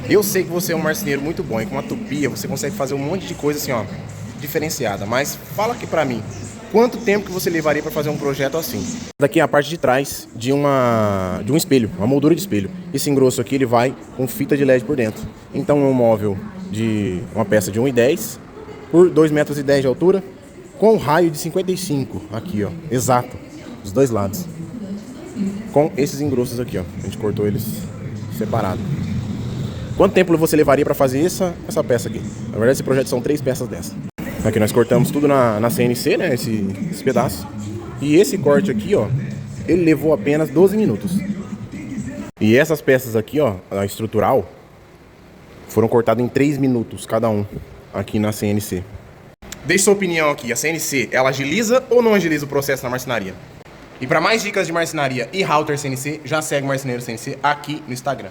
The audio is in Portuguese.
Eu sei que você é um marceneiro muito bom e com uma tupia você consegue fazer um monte de coisa assim, ó, diferenciada. Mas fala aqui pra mim, quanto tempo que você levaria pra fazer um projeto assim? Daqui é a parte de trás de um espelho, uma moldura de espelho. Esse engrosso aqui ele vai com fita de LED por dentro. Então é um móvel de uma peça de 1,10 por 2,10 m de altura, com raio de 55 aqui, ó, exato, dos dois lados. Com esses engrossos aqui, ó, a gente cortou eles separado. Quanto tempo você levaria para fazer essa peça aqui? Na verdade, esse projeto são 3 peças dessa. Aqui nós cortamos tudo na CNC, né? Esse pedaço. E esse corte aqui, ó, ele levou apenas 12 minutos. E essas peças aqui, ó, a estrutural, foram cortadas em 3 minutos cada um aqui na CNC. Deixe sua opinião aqui. A CNC, ela agiliza ou não agiliza o processo na marcenaria? E para mais dicas de marcenaria e router CNC, já segue o Marceneiro CNC aqui no Instagram.